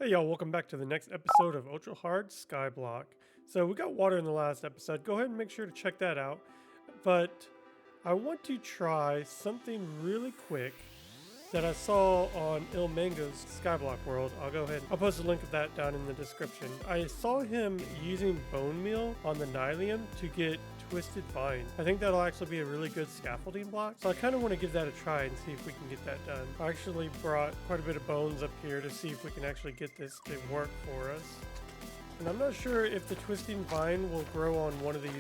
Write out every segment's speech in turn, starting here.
Hey y'all, welcome back to the next episode of Ultra Hard Skyblock. So we got water in the last episode. Go ahead and make sure to check that out. But I want to try something really quick that I saw on Ilmango's Skyblock World. I'll post a link of that down in the description. I saw him using bone meal on the Nylium to get twisted vine. I think that'll actually be a really good scaffolding block. So I kind of want to give that a try and see if we can get that done. I actually brought quite a bit of bones up here to see if we can actually get this to work for us. And I'm not sure if the twisting vine will grow on one of these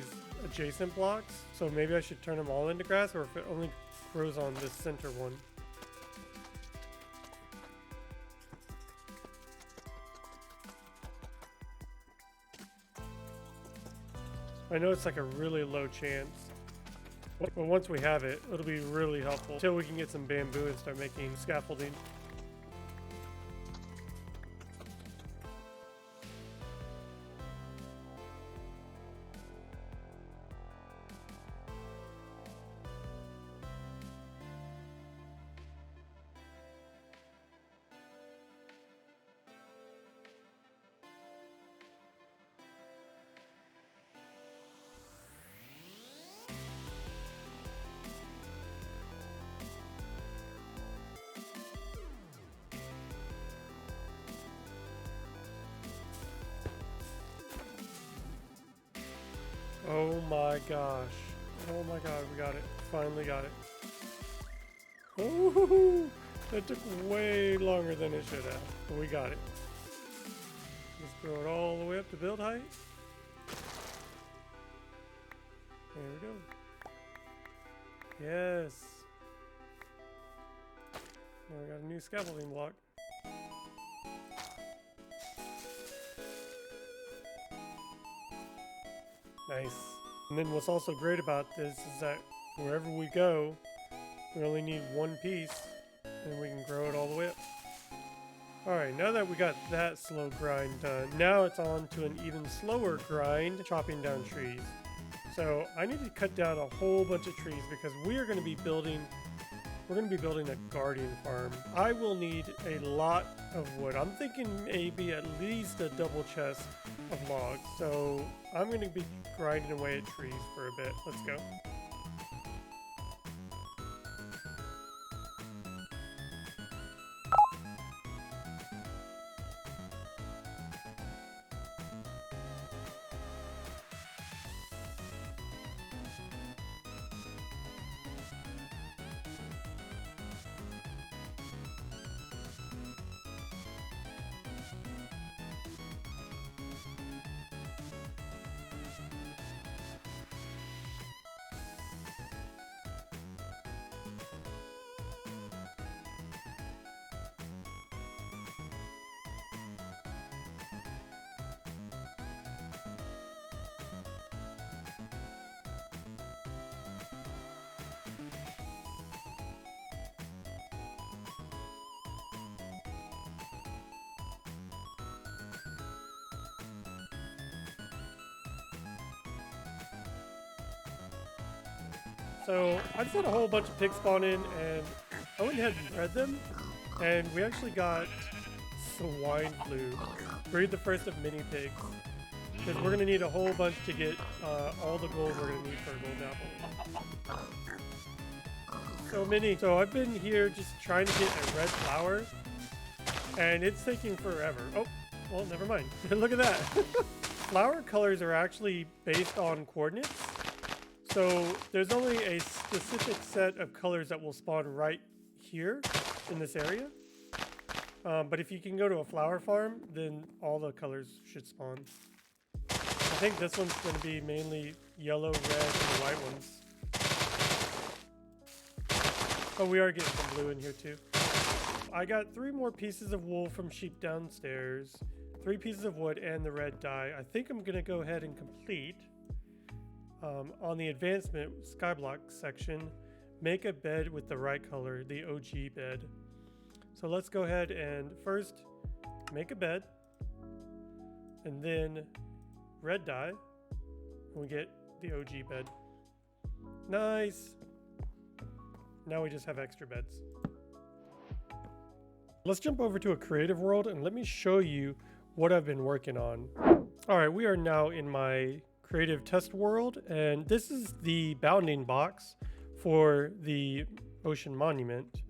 adjacent blocks. So maybe I should turn them all into grass, or if it only grows on this center one. I know it's like a really low chance, but once we have it, it'll be really helpful until we can get some bamboo and start making scaffolding. Oh my gosh. Oh my god, we got it. Finally got it. Oh, that took way longer than it should have. But we got it. Let's throw it all the way up to build height. There we go. Yes. Now we got a new scaffolding block. Nice. And then what's also great about this is that wherever we go, we only need one piece and we can grow it all the way up. Alright, now that we got that slow grind done, now it's on to an even slower grind, chopping down trees. So I need to cut down a whole bunch of trees because we're going to be building a guardian farm. I will need a lot of wood. I'm thinking maybe at least a double chest of logs. So I'm going to be grinding away at trees for a bit. Let's go. So I just had a whole bunch of pigs spawn in, and I went ahead and bred them, and we actually got swine flu. Breed the first of mini pigs, because we're going to need a whole bunch to get all the gold we're going to need for a golden apple. So many. So I've been here just trying to get a red flower, and it's taking forever. Oh, well, never mind. Look at that. Flower colors are actually based on coordinates. So there's only a specific set of colors that will spawn right here in this area. But if you can go to a flower farm, then all the colors should spawn. I think this one's going to be mainly yellow, red, and the white ones. Oh, we are getting some blue in here too. I got 3 more pieces of wool from sheep downstairs, 3 pieces of wood, and the red dye. I think I'm going to go ahead and complete on the advancement skyblock section, make a bed with the right color, the OG bed. So let's go ahead and first make a bed, and then red dye, and we get the OG bed. Nice. Now we just have extra beds. Let's jump over to a creative world and let me show you what I've been working on. All right, we are now in my creative test world, and this is the bounding box for the ocean monument.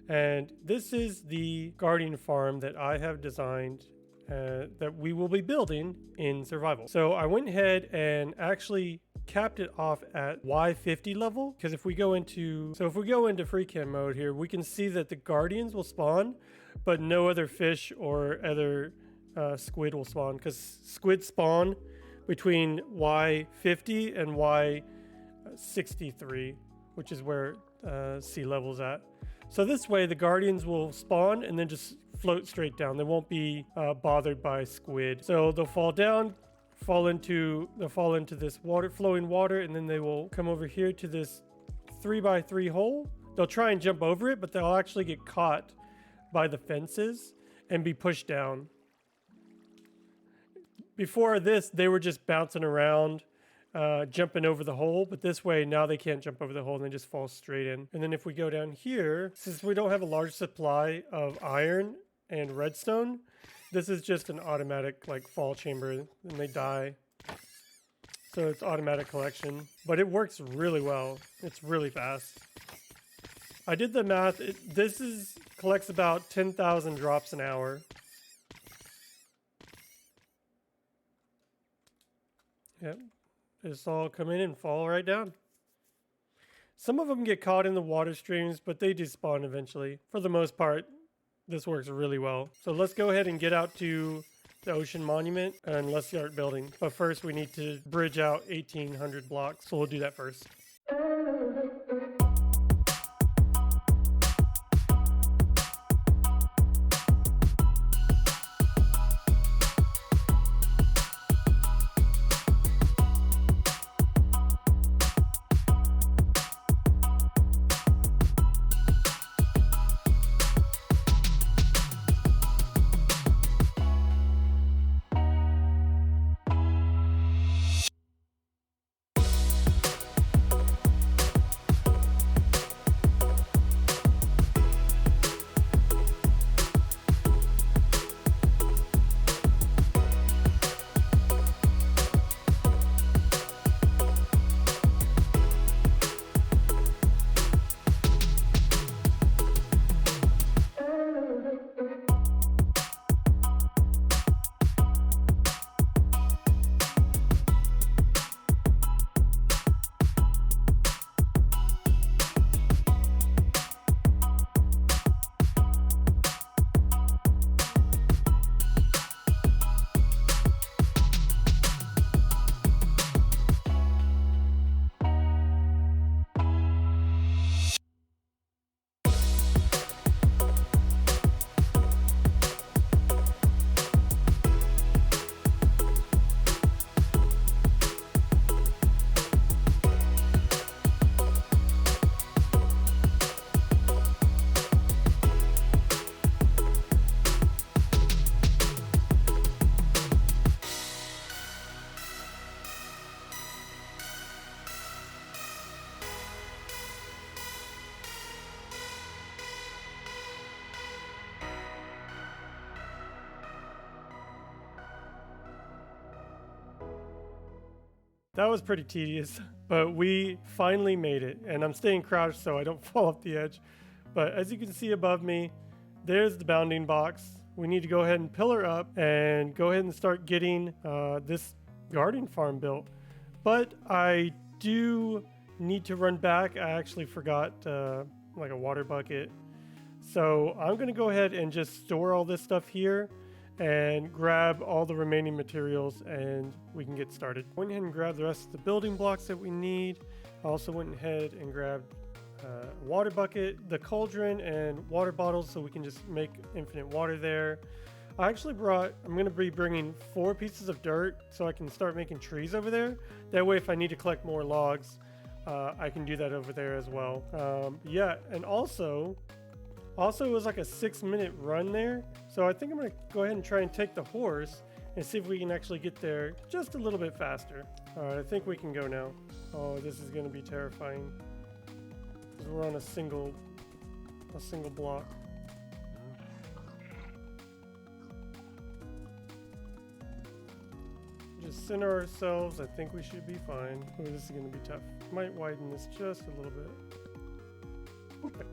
And this is the guardian farm that I have designed that we will be building in survival. So I went ahead and actually capped it off at Y50 level, because if we go into free cam mode here, we can see that the guardians will spawn, but no other fish or other squid will spawn, because squid spawn between Y50 and Y63, which is where sea level's at. So this way the guardians will spawn and then just float straight down. They won't be bothered by squid. So they'll fall down, fall into this flowing water, and then they will come over here to this 3x3 hole. They'll try and jump over it, but they'll actually get caught by the fences and be pushed down. Before this, they were just bouncing around, jumping over the hole, but this way now they can't jump over the hole and they just fall straight in. And then if we go down here, since we don't have a large supply of iron and redstone, this is just an automatic like fall chamber, and they die. So it's automatic collection, but it works really well. It's really fast. I did the math. This collects about 10,000 drops an hour. Yep. Just all come in and fall right down. Some of them get caught in the water streams, but they do spawn eventually. For the most part, this works really well. So let's go ahead and get out to the ocean monument and let's start building. But first we need to bridge out 1,800 blocks. So we'll do that first. That was pretty tedious, but we finally made it, and I'm staying crouched so I don't fall off the edge. But as you can see above me, there's the bounding box. We need to go ahead and pillar up and go ahead and start getting this guardian farm built. But I do need to run back. I actually forgot like a water bucket. So I'm gonna go ahead and just store all this stuff here and grab all the remaining materials and we can get started. Went ahead and grabbed the rest of the building blocks that we need. I also went ahead and grabbed a water bucket, the cauldron, and water bottles so we can just make infinite water there. I actually I'm going to be bringing 4 pieces of dirt so I can start making trees over there. That way if I need to collect more logs, I can do that over there as well. Yeah, and also it was like a 6-minute run there. So I think I'm going to go ahead and try and take the horse and see if we can actually get there just a little bit faster. All right, I think we can go now. Oh, this is going to be terrifying because we're on a single block. just center ourselves. I think we should be fine. Oh, this is going to be tough. Might widen this just a little bit. Okay.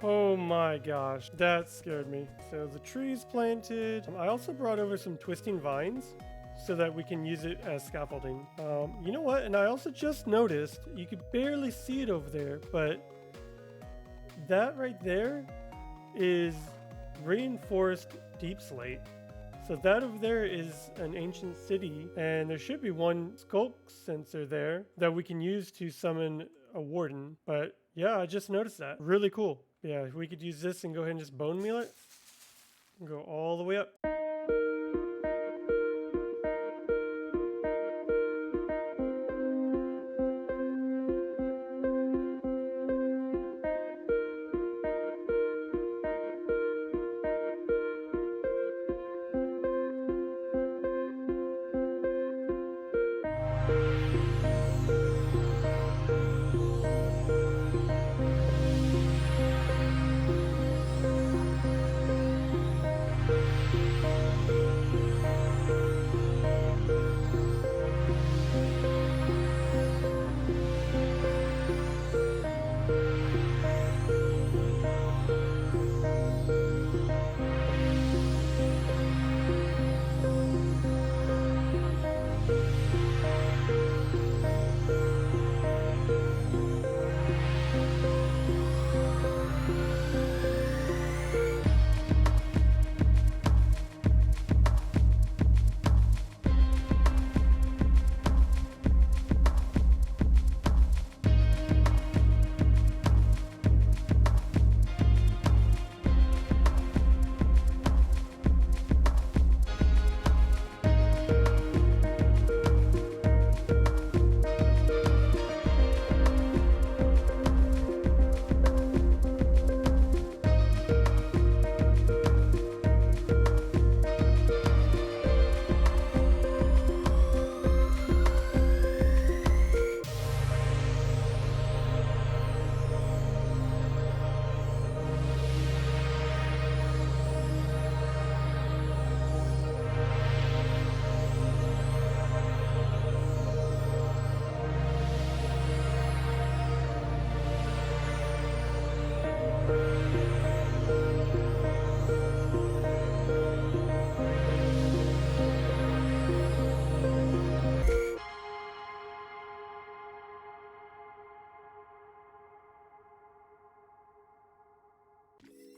Oh my gosh, that scared me. So the tree's planted. I also brought over some twisting vines so that we can use it as scaffolding. You know what? And I also just noticed, you could barely see it over there, but that right there is reinforced deep slate. So that over there is an ancient city, and there should be one skulk sensor there that we can use to summon a warden. But yeah, I just noticed that. Really cool. Yeah, if we could use this and go ahead and just bone meal it. Go all the way up.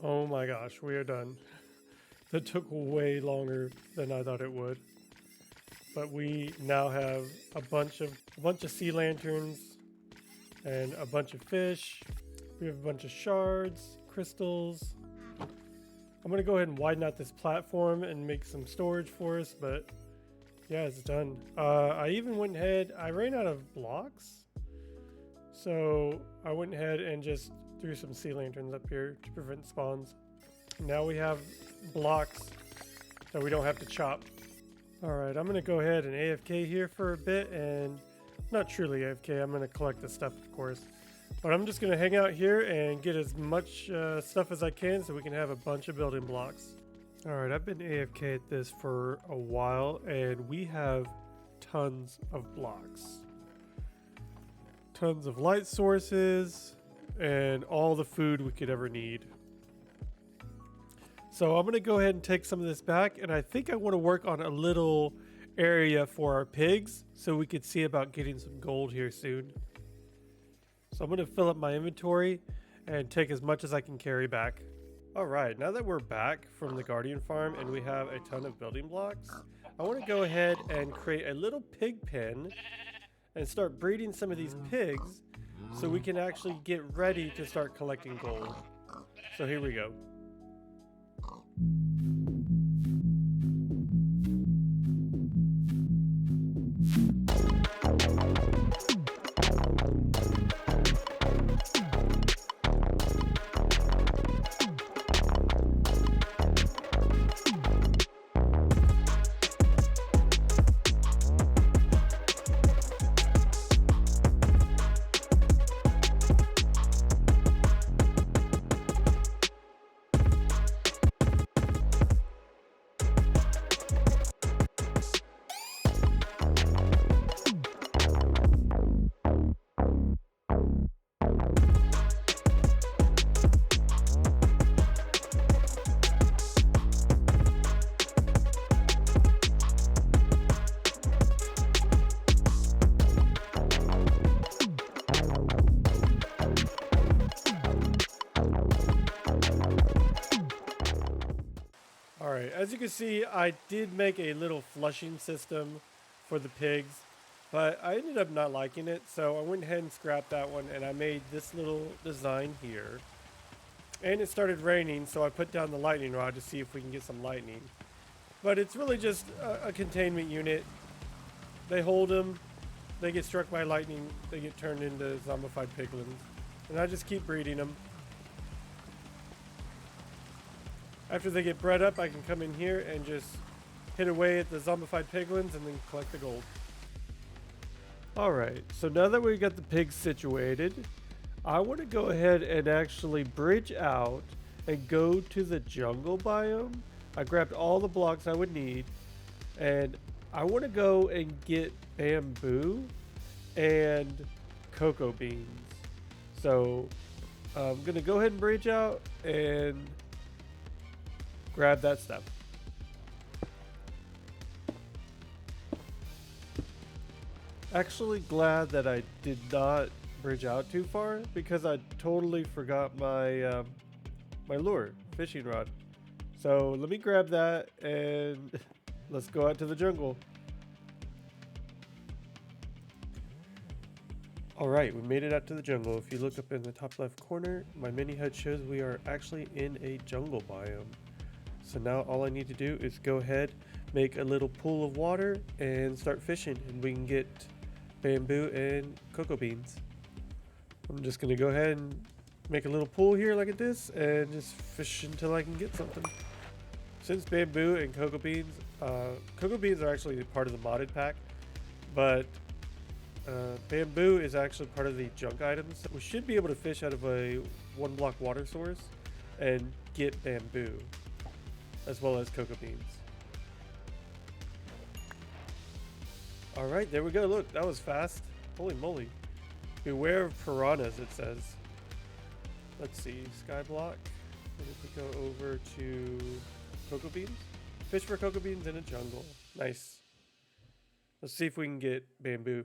Oh my gosh, we are done. That took way longer than I thought it would. But we now have a bunch of sea lanterns and a bunch of fish. We have a bunch of shards, crystals. I'm gonna go ahead and widen out this platform and make some storage for us, but yeah, it's done. I even went ahead, I ran out of blocks. So I went ahead and just threw some sea lanterns up here to prevent spawns. Now we have blocks that we don't have to chop. Alright, I'm gonna go ahead and AFK here for a bit, and not truly AFK, I'm gonna collect the stuff of course. But I'm just gonna hang out here and get as much stuff as I can so we can have a bunch of building blocks. Alright, I've been AFK at this for a while, and we have tons of blocks. Tons of light sources, and all the food we could ever need. So I'm going to go ahead and take some of this back, and I think I want to work on a little area for our pigs so we could see about getting some gold here soon. So I'm going to fill up my inventory and take as much as I can carry back. Alright, now that we're back from the Guardian Farm and we have a ton of building blocks, I want to go ahead and create a little pig pen and start breeding some of these pigs so we can actually get ready to start collecting gold. So here we go. Alright, as you can see, I did make a little flushing system for the pigs, but I ended up not liking it, so I went ahead and scrapped that one, and I made this little design here. And it started raining, so I put down the lightning rod to see if we can get some lightning. But it's really just a containment unit. They hold them, they get struck by lightning, they get turned into zombified piglins. And I just keep breeding them. After they get bred up, I can come in here and just hit away at the zombified piglins and then collect the gold. Alright, so now that we got the pigs situated, I want to go ahead and actually bridge out and go to the jungle biome. I grabbed all the blocks I would need, and I want to go and get bamboo and cocoa beans. So I'm going to go ahead and bridge out and grab that stuff. Actually glad that I did not bridge out too far, because I totally forgot my my lure, fishing rod. So let me grab that and let's go out to the jungle. Alright, we made it out to the jungle. If you look up in the top left corner, my mini HUD shows we are actually in a jungle biome. So now all I need to do is go ahead, make a little pool of water and start fishing, and we can get bamboo and cocoa beans. I'm just going to go ahead and make a little pool here like this and just fish until I can get something. Since bamboo and cocoa beans are actually part of the modded pack, but bamboo is actually part of the junk items. We should be able to fish out of a 1-block water source and get bamboo, as well as cocoa beans. Alright, there we go. Look, that was fast. Holy moly. Beware of piranhas, it says. Let's see, Skyblock. And if we go over to cocoa beans. Fish for cocoa beans in a jungle. Nice. Let's see if we can get bamboo.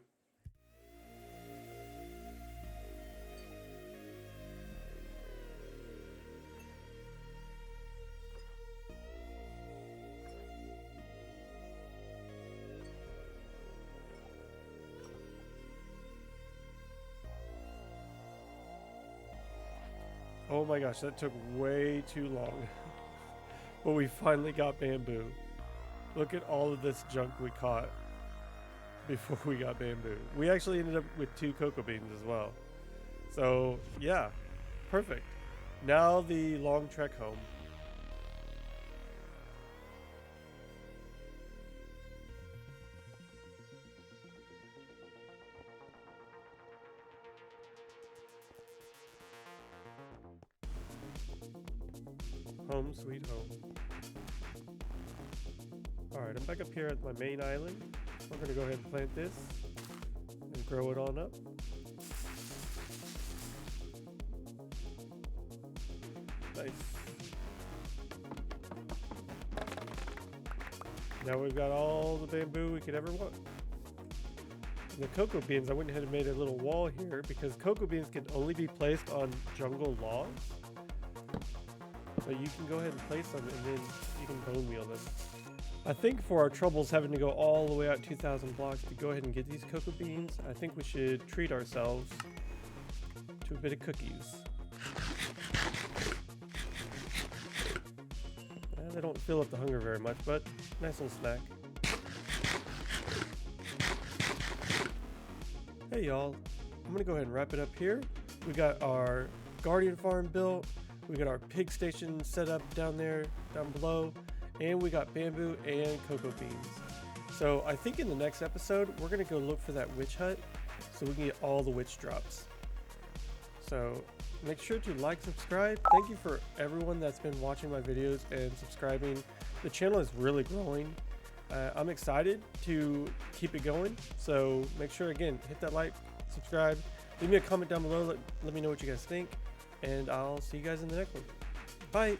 Oh my gosh, that took way too long. But we finally got bamboo. Look at all of this junk we caught before we got bamboo. We actually ended up with 2 cocoa beans as well. So yeah, perfect. Now the long trek home. Home sweet home. Alright, I'm back up here at my main island. We're going to go ahead and plant this and grow it on up. Nice. Now we've got all the bamboo we could ever want. And the cocoa beans, I went ahead and made a little wall here because cocoa beans can only be placed on jungle logs. So you can go ahead and place them and then you can bone meal them. I think for our troubles having to go all the way out 2,000 blocks to go ahead and get these cocoa beans, I think we should treat ourselves to a bit of cookies. They don't fill up the hunger very much, but nice little snack. Hey y'all, I'm gonna go ahead and wrap it up here. We got our Guardian Farm built. We got our pig station set up down there, down below, and we got bamboo and cocoa beans. So I think in the next episode, we're gonna go look for that witch hut so we can get all the witch drops. So make sure to like, subscribe. Thank you for everyone that's been watching my videos and subscribing. The channel is really growing. I'm excited to keep it going. So make sure, again, hit that like, subscribe, leave me a comment down below. Let me know what you guys think. And I'll see you guys in the next one. Bye.